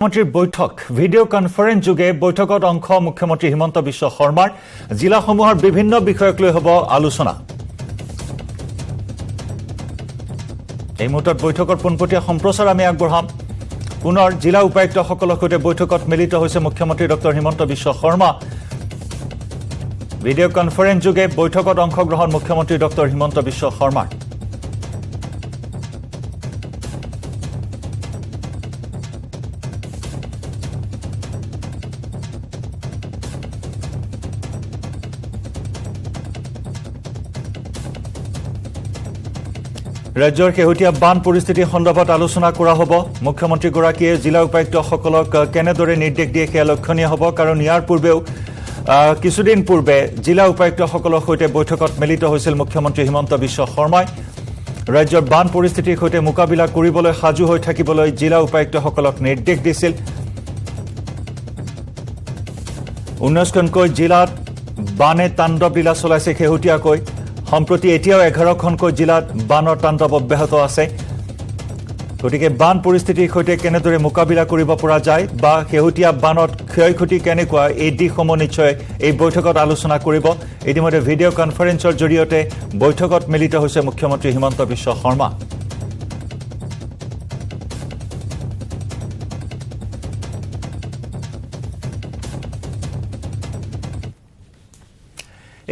মুখ্যমন্ত্ৰীৰ বৈঠক ভিডিঅ' কনফাৰেন্স যোগে বৈঠকত অংশ মুখ্যমন্ত্ৰী হিমন্ত বিশ্ব শৰ্মাৰ জিলাসমূহৰ বিভিন্ন বিষয়ক লৈ হ'ব আলোচনা। এই মুহূৰ্তত বৈঠকৰ পোনপটীয়া সম্প্ৰচাৰ আমি আগবঢ়াম। পুনৰ জিলা উপায়ুক্তসকলৰ সৈতে বৈঠকত মিলিত হৈছে মুখ্যমন্ত্ৰী ডক্টৰ হিমন্ত বিশ্ব শৰ্মা। ভিডিঅ' কনফাৰেন্স যোগে বৈঠকত অংশগ্ৰহণ মুখ্যমন্ত্ৰী ডক্টৰ হিমন্ত বিশ্ব শৰ্মাৰ। ৰাজ্যৰ শেহতীয়া বান পৰিস্থিতি সন্দৰ্ভত আলোচনা কৰা হ'ব। মুখ্যমন্ত্ৰীগৰাকীয়ে জিলা উপায়ুক্তসকলক কেনেদৰে নিৰ্দেশ দিয়ে সেয়া লক্ষণীয় হ'ব, কাৰণ ইয়াৰ পূৰ্বেও কিছুদিন পূৰ্বে জিলা উপায়ুক্তসকলৰ সৈতে বৈঠকত মিলিত হৈছিল মুখ্যমন্ত্ৰী হিমন্ত বিশ্ব শৰ্মাই। ৰাজ্যৰ বান পৰিস্থিতিৰ সৈতে মোকাবিলা কৰিবলৈ সাজু হৈ থাকিবলৈ জিলা উপায়ুক্তসকলক নিৰ্দেশ দিছিল। 19খনকৈ জিলাত বানে তাণ্ডৱ লীলা চলাইছে শেহতীয়াকৈ। সম্প্ৰতি এতিয়াও 11খনকৈ জিলাত বানৰ তাণ্ডৱ অব্যাহত আছে। গতিকে বান পৰিস্থিতিৰ সৈতে কেনেদৰে মোকাবিলা কৰিব পৰা যায় বা শেহতীয়া বানত ক্ষয় ক্ষতি কেনেকুৱা, এই দিশসমূহ নিশ্চয় এই বৈঠকত আলোচনা কৰিব। ইতিমধ্যে ভিডিঅ' কনফাৰেন্সৰ জৰিয়তে বৈঠকত মিলিত হৈছে মুখ্যমন্ত্ৰী হিমন্ত বিশ্ব শৰ্মা।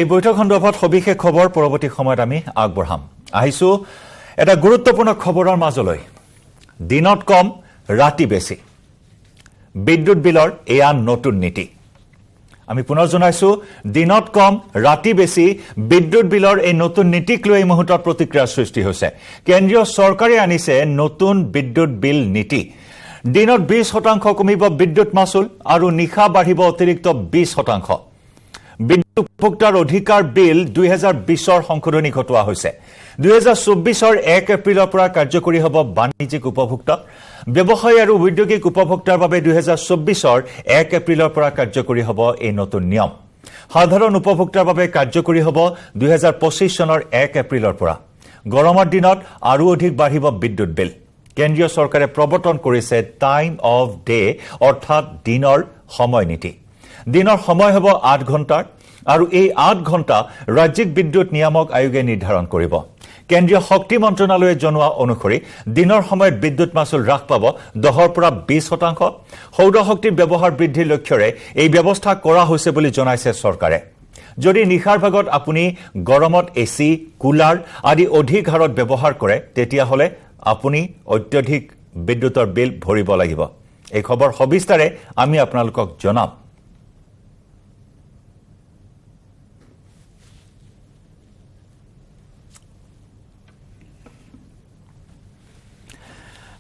এই বৈঠক সন্দৰ্ভত সবিশেষ খবৰ পৰৱৰ্তী সময়ত আমি আগবঢ়াম। আহিছো এটা গুৰুত্বপূৰ্ণ খবৰৰ মাজলৈ। দিনত কম ৰাতি বেছি, বিদ্যুৎ বিলৰ এয়া নতুন নীতি। আমি পুনৰ জনাইছো, দিনত কম ৰাতি বেছি, বিদ্যুৎ বিলৰ এই নতুন নীতিক লৈ এই মুহূৰ্তত প্ৰতিক্ৰিয়াৰ সৃষ্টি হৈছে। কেন্দ্ৰীয় চৰকাৰে আনিছে নতুন বিদ্যুৎ বিল নীতি। দিনত 20% কমিব বিদ্যুৎ মাচুল আৰু নিশা বাঢ়িব অতিৰিক্ত 20%। বিদ্যুৎ উপভোক্তাৰ অধিকাৰ বিল 2020ৰ সংশোধনী ঘটোৱা হৈছে। 2024ৰ 1 এপ্ৰিলৰ পৰা কাৰ্যকৰী হ'ব বাণিজ্যিক উপভোক্তা। ব্যৱসায়ী আৰু ঔদ্যোগিক উপভোক্তাৰ বাবে 2024ৰ 1 এপ্ৰিলৰ পৰা কাৰ্যকৰী হ'ব এই নতুন নিয়ম। সাধাৰণ উপভোক্তাৰ বাবে কাৰ্যকৰী হ'ব 2025 চনৰ 1 এপ্ৰিলৰ পৰা। গৰমৰ দিনত আৰু অধিক বাঢ়িব বিদ্যুৎ বিল। কেন্দ্ৰীয় চৰকাৰে প্ৰৱৰ্তন কৰিছে টাইম অফ ডে, অৰ্থাৎ দিনৰ সময় নীতি। দিনৰ সময় হ'ব 8 ঘণ্টাৰ আৰু এই 8 ঘণ্টা ৰাজ্যিক বিদ্যুৎ নিয়ামক আয়োগে নিৰ্ধাৰণ কৰিব। কেন্দ্ৰীয় শক্তি মন্ত্ৰণালয়ে জনোৱা অনুসৰি দিনৰ সময়ত বিদ্যুৎ মাচুল হ্ৰাস পাব 10ৰ পৰা 20%। সৌৰ শক্তিৰ ব্যৱহাৰ বৃদ্ধিৰ লক্ষ্যৰে এই ব্যৱস্থা কৰা হৈছে বুলি জনাইছে চৰকাৰে। যদি নিশাৰ ভাগত আপুনি গৰমত এচি, কুলাৰ আদি অধিক হাৰত ব্যৱহাৰ কৰে, তেতিয়াহ'লে আপুনি অত্যধিক বিদ্যুতৰ বিল ভৰিব লাগিব। এই খবৰ সবিস্তাৰে আমি আপোনালোকক জনাম।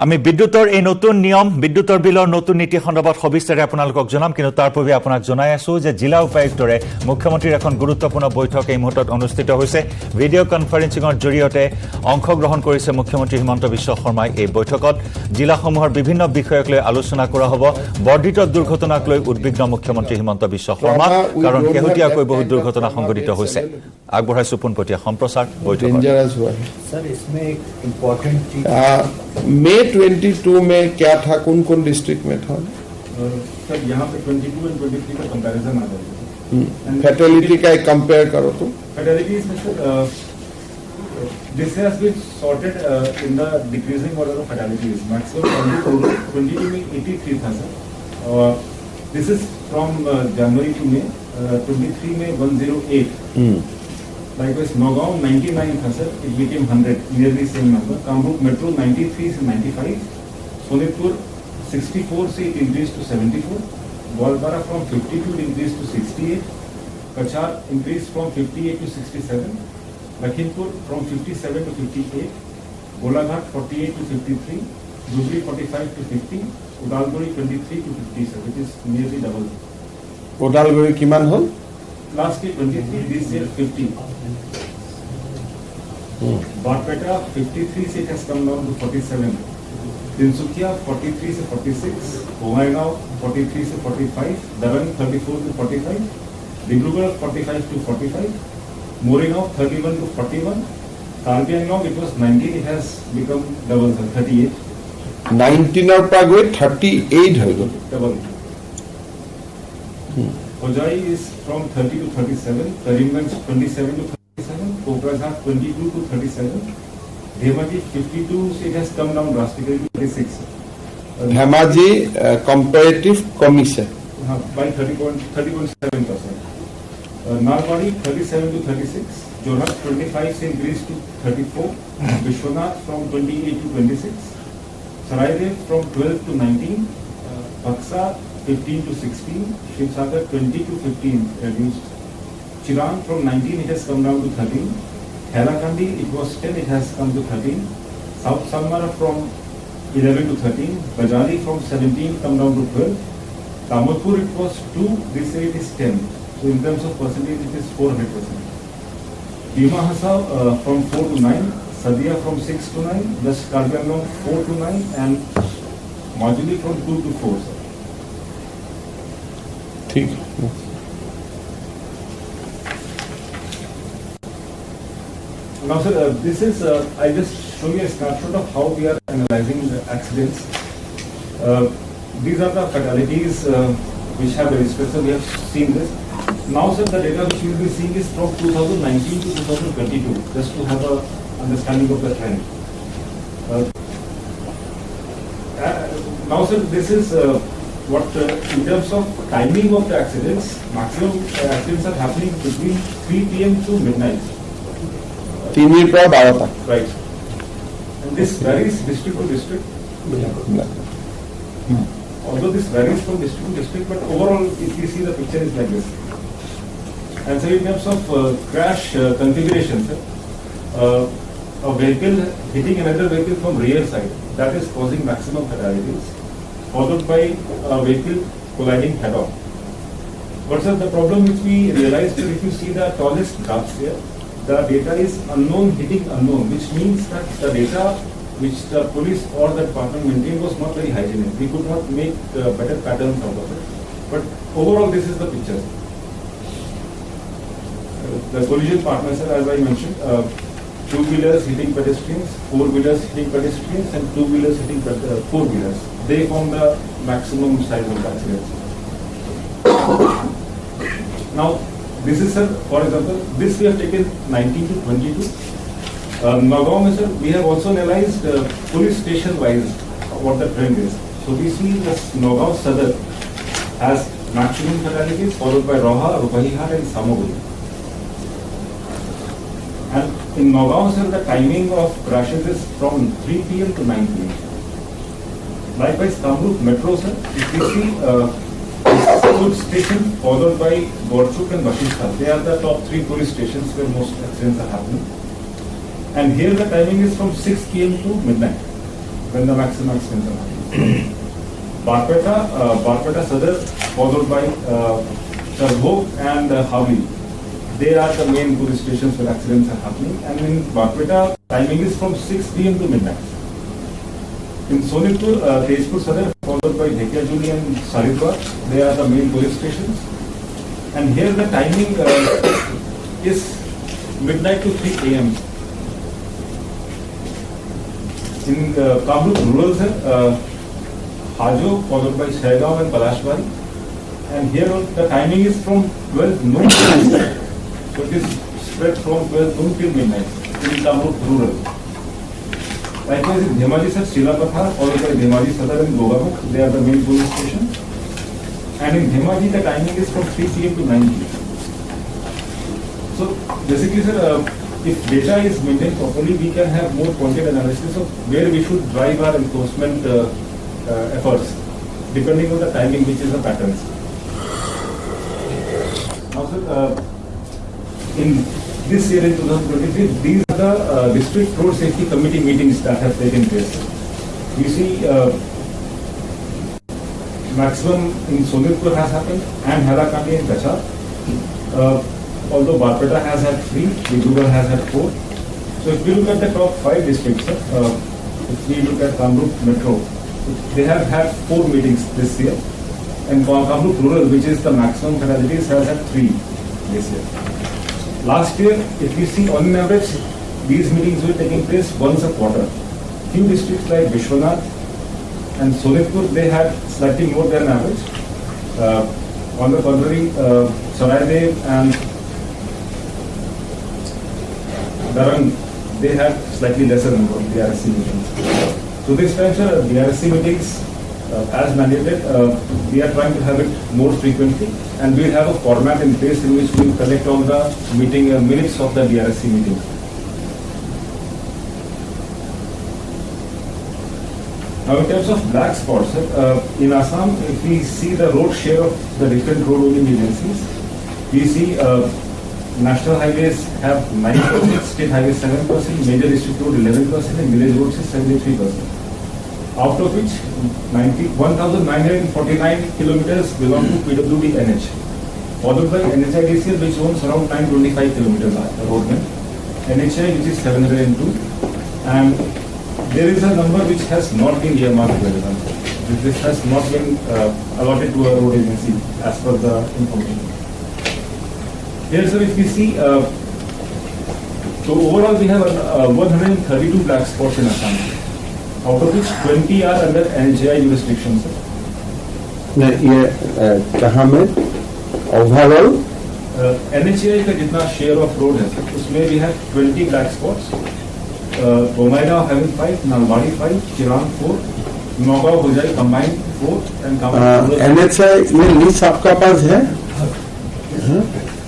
আমি বিদ্যুতৰ এই নতুন নিয়ম, বিদ্যুতৰ বিলৰ নতুন নীতি সন্দৰ্ভত সবিস্তাৰে আপোনালোকক জনাম। কিন্তু তাৰ পূৰ্বে আপোনাক জনাই আছো যে জিলা উপায়ুক্তৰে মুখ্যমন্ত্ৰীৰ এখন গুৰুত্বপূৰ্ণ বৈঠক এই মুহূৰ্তত অনুষ্ঠিত হৈছে। ভিডিঅ' কনফাৰেন্সিঙৰ জৰিয়তে অংশগ্ৰহণ কৰিছে মুখ্যমন্ত্ৰী হিমন্ত বিশ্ব শৰ্মাই। এই বৈঠকত জিলাসমূহৰ বিভিন্ন বিষয়ক লৈ আলোচনা কৰা হ'ব। বৰ্ধিত দুৰ্ঘটনাক লৈ উদ্বিগ্ন মুখ্যমন্ত্ৰী হিমন্ত বিশ্ব শৰ্মা, কাৰণ শেহতীয়াকৈ বহুত দুৰ্ঘটনা সংঘটিত হৈছে। আগবঢ়াইছো পোনপটীয়া সম্প্ৰচাৰ বৈঠক। मई 22 में क्या था, कौन कौन डिस्ट्रिक्ट में था? सर यहाँ पे 22 और 23 का कंपैरिजन आ जाएगा। फैटेलिटी का एक कंपेयर करो तो फैटेलिटीज में sir this has been sorted in the decreasing order of fatalities. Maximum 22 में 83 था सर, और this is from January to May. 23 में 108। Likewise, Nagaon 99 था सर, it became 100, nearly same number. Kamrup Metro 93 से 95, Sonitpur 64 से it increased to 74, Gwalpara from 52 it increased to 68, Kachar increased from 58 to 67, Lakhimpur from 57 to 58, Golaghat 48 to 53, Dhubri 45 to 50, Udalguri 23 to 57, which is nearly double. Udalguri kiman hol? Last year 23, this year 50. Barpeta 53 से it has come down to 47. Tinsukia 43 से 46. Bongaigaon 43 से 45. Darang 34 to 45. Dibrugarh 45 to 45. Moregaon 31 to 41. Karbi Anglong it was 19, it has become double, 38. 19ৰ পৰা গৈ 38 হৈ গ'ল। Double. Ojai is from 30 to 37, Karimganj 27 to 37, Kokrajhat 22 to 37, Dhemaji 52, it has come down drastically to 36. Dhemaji comparative কমিছে। By 30.7%. Nalbari 37 to 36, Jorhat 25 increased to 34, Vishwanath from 28 to 26, Saraidev from 12 to 19, Baksa 15 to 16, Shivsagar 20 to 15 reduced, Chiran from 19 it has come down to 13, Hailakandi it was 10 it has come to 13, South Samara from 11 to 13, Bajari from 17 come down to 12, Tamulpur it was 2, this year it is 10. So in terms of percentage it is 400%. Bima Hasa from 4 to 9, Sadia from 6 to 9, West Karbi Anglong 4 to 9 and Majuli from 2 to 4. Sir. ঠিক। Now sir, this is, I just show you a snapshot of how we are analyzing the accidents. These are the fatalities which have registered, so we have seen this. Now sir, the data which we will be seeing is from 2019 to 2022, just to have a understanding of the trend. Now sir, this is what in terms of timing of the accidents, maximum accidents are happening between 3 p.m. to midnight. 3ৰ পৰা 12টা। Right. And this varies district to district. Although this varies from district to district, but overall, if you see the picture is like this. And so in terms of crash configuration, sir, a vehicle hitting another vehicle from rear side, that is causing maximum fatalities, followed by a vehicle colliding head-on. But sir, the problem which we realized that if you see the tallest graphs here, the data is unknown hitting unknown, which means that the data which the police or the department maintained was not very hygienic. We could not make better patterns out of it. But overall, this is the picture. The collision partners, as I mentioned, two-wheelers hitting pedestrians, four-wheelers hitting pedestrians, and two-wheelers hitting four-wheelers. They form the maximum size of the accidents. Now, this is, sir, for example, this we have taken 19 to 22. Nagaon, sir, we have also analyzed police station-wise what the trend is. So we see that Nagaon Sadar has maximum fatalities, followed by Roha, Rupahihar, and Samaguri. And in Nagaon, sir, the timing of crashes is from 3 p.m. to 9 p.m. Likewise, Kamrup Metro, sir, if we see Food station followed by Gorchuk and Vashishta. They are the top 3 police stations where most accidents are happening. And here the timing is from 6 p.m. to midnight when the maximum accidents are happening. Barpeta Sadar followed by Charbhog and Havli. They are the main police stations where accidents are happening. And in Barpeta, timing is from 6 p.m. to midnight. In Sonipur, Tezpur Sadar followed by Dhekiajuli and Saridwar, they are the main police stations. And here the timing is midnight to 3 a.m. In Kamrup rural, Hajo followed by Shaigam and Palashwari. And here the timing is from 12 noon to midnight. So it is spread from 12 noon till midnight in Kamrup rural. Likewise, in Dhemaji, sir, Shilapatha, followed by Dhemaji Sadar and Gogabuk, they are the main police stations. And in Dhemaji, the timing is from 3 p.m. to 9 p.m. So, basically, sir, if data is maintained properly, we can have more pointed analysis of where we should drive our enforcement efforts, depending on the timing, which is the patterns. Now, sir, in this year in 2023, these are the district road safety committee meetings that have taken place. You see, maximum in Sonipur has happened and Hailakandi and Kachar. Although Barpeta has had 3, Dibrugarh has had 4. So if we look at the top 5 districts, if we look at Kamrup Metro, they have had 4 meetings this year. And Kamrup Rural, which is the maximum fatalities, has had 3 this year. Last year, if we see on average, these meetings were taking place once a quarter. Few districts like Vishwanath, and Sonitpur they had slightly more than average. On the contrary, Saraidev and Darang they had slightly lesser number of DRSC meetings. So this time, sir, DRSC meetings as mandated, we are trying to have it more frequently, and we will have a format in place in which we will collect all the meeting minutes of the DRSC meeting. Now, in terms of black spots, in Assam, if we see the road share of the different road owning agencies, we see national highways have 9%, state highways 7%, major district road 11%, and village roads is 73%. Out of which 1,949 kilometers belong to PWD NH, followed by NHIDCL, which owns around 925 kilometers road length, NHI, which is 702, and there is a number which has not been earmarked very well. This has not been allotted to a road agency as per the information. Here, sir, if we see, so overall we have 132 black spots in Assam, out of which 20 are under NHI jurisdiction, sir. ये कहाँ में overall NHI का जितना share of road है sir, उसमें we have 20 black spots. Bomaina having 5, Nalwadi 5, Chiran 4, Nagaon Hojai combined 4, and Kamal. NHI ये list आपका पास है?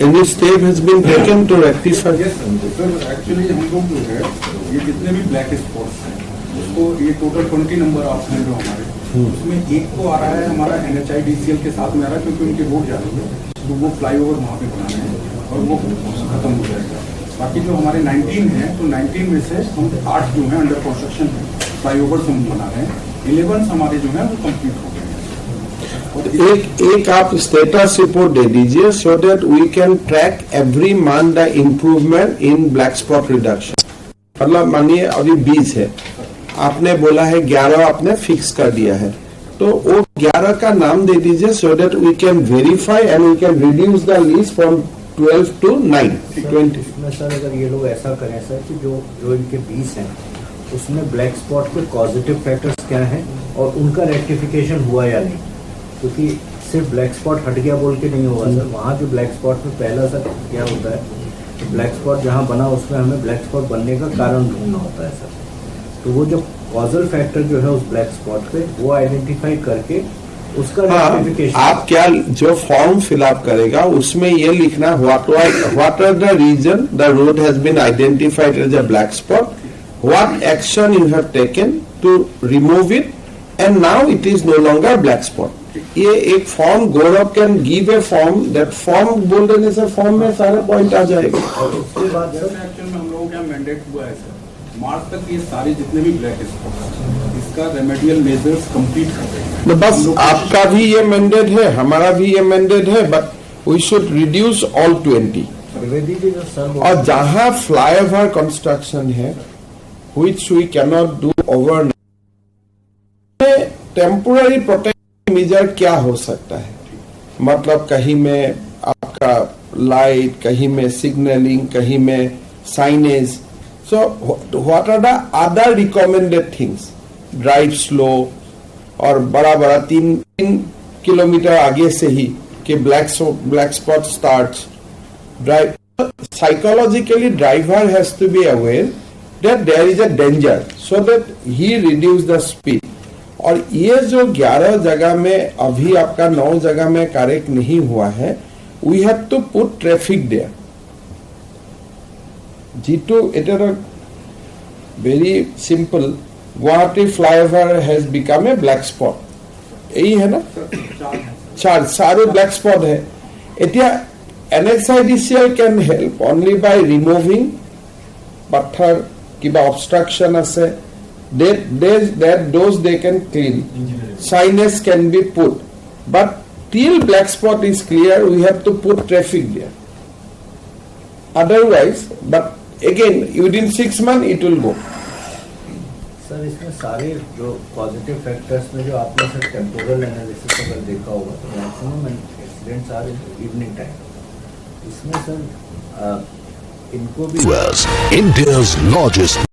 Any step has been taken to rectify? Yes, sir. Actually हम लोग जो है ये जितने भी ब्लैक स्पॉट्स हैं उसको ये टोटल 20 नंबर ऑप्शन है जो हमारे उसमें एक तो आ रहा है हमारा NHIDCL के साथ में आ रहा है क्योंकि उनकी रोड जा रही है तो वो फ्लाईओवर वहाँ पे बनाना है और वो खत्म हो जाएगा। बाकी जो हमारे 19 हैं तो 19 में से हम 8 जो हैं अंडर कंस्ट्रक्शन है फ्लाईओवर हम बना रहे हैं, 11 हमारे जो हैं वो कंप्लीट हो गए हैं। एक आप स्टेटस रिपोर्ट दे दीजिए so that we can track every month the improvement in black spot reduction. मतलब मानिए अभी 20 है, आपने बोला है 11 आपने फिक्स कर दिया है, तो वो 11 का नाम दे दीजिए so that we can verify and we can reduce the list from 12 to 9, 20। इसमें सर अगर ये लोग ऐसा करें सर कि जो इनके 20 हैं उसमें ब्लैक स्पॉट पे पॉजिटिव फैक्टर्स क्या हैं और उनका रेक्टिफिकेशन हुआ या नहीं, क्योंकि सिर्फ ब्लैक स्पॉट हट गया बोल के नहीं होगा सर। वहाँ जो ब्लैक स्पॉट में पहला सर क्या होता है, ब्लैक स्पॉट जहाँ बना उसमें हमें ब्लैक स्पॉट बनने का कारण ढूंढना होता है सर। तो वो जो कॉजल फैक्टर जो है उस ब्लैक स्पॉट पे वो आइडेंटिफाई करके उसका रेक्टिफिकेशन। आप क्या जो फॉर्म फिलअप करेगा उसमें ये लिखना what are the reason the road has been identified as a black spot, what action you have taken to remove it and now it is no longer black spot. ये एक form Gaurav can give a form, that form बोल देने से form में सारे point आ जाएगा। और उसके बाद सर एक्चुअल में हम लोगों का मैंडेट हुआ है सर मार्च तक ये सारे जितने भी ब्लैक स्पॉट्स इसका रेमेडियल मेजर्स कंप्लीट कर देंगे। बस आपका भी ये मैंडेट है, हमारा भी ये मैंडेट है, but we should reduce all 20। Trivedi ji जो सर और जहां फ्लाईओवर कंस्ट्रक्शन है which we cannot do overnight, temporary protection measure क्या हो सकता है, मतलब कहीं में आपका लाइट, कहीं में सिग्नलिंग, कहीं में signage. So what are the other recommended things, drive slow और बड़ा बड़ा 3 किलोमीटर आगे से ही कि black spot starts drive. Psychologically driver has to be aware that there is a danger so that he reduce the speed। और ये जो 11 जगह में अभी आपका 9 जगह में करेक्ट नहीं हुआ है, we have to put traffic there। G2 it is a very simple, Guwahati flyover has become a black spot, यही है ना, चार सारे ब्लैक स्पॉट है। এতিয়া NHIDCL can help only by removing पत्थर किबा obstruction আছে, those they can clean, signage can be put, but till black spot is clear we have to put traffic there, otherwise, but again within 6 months it will go। Sir इसमें सारे जो positive factors में जो आपने sir temporal analysis अगर देखा होगा तो maximum accidents are in evening time. इसमें सर इनको भी India's largest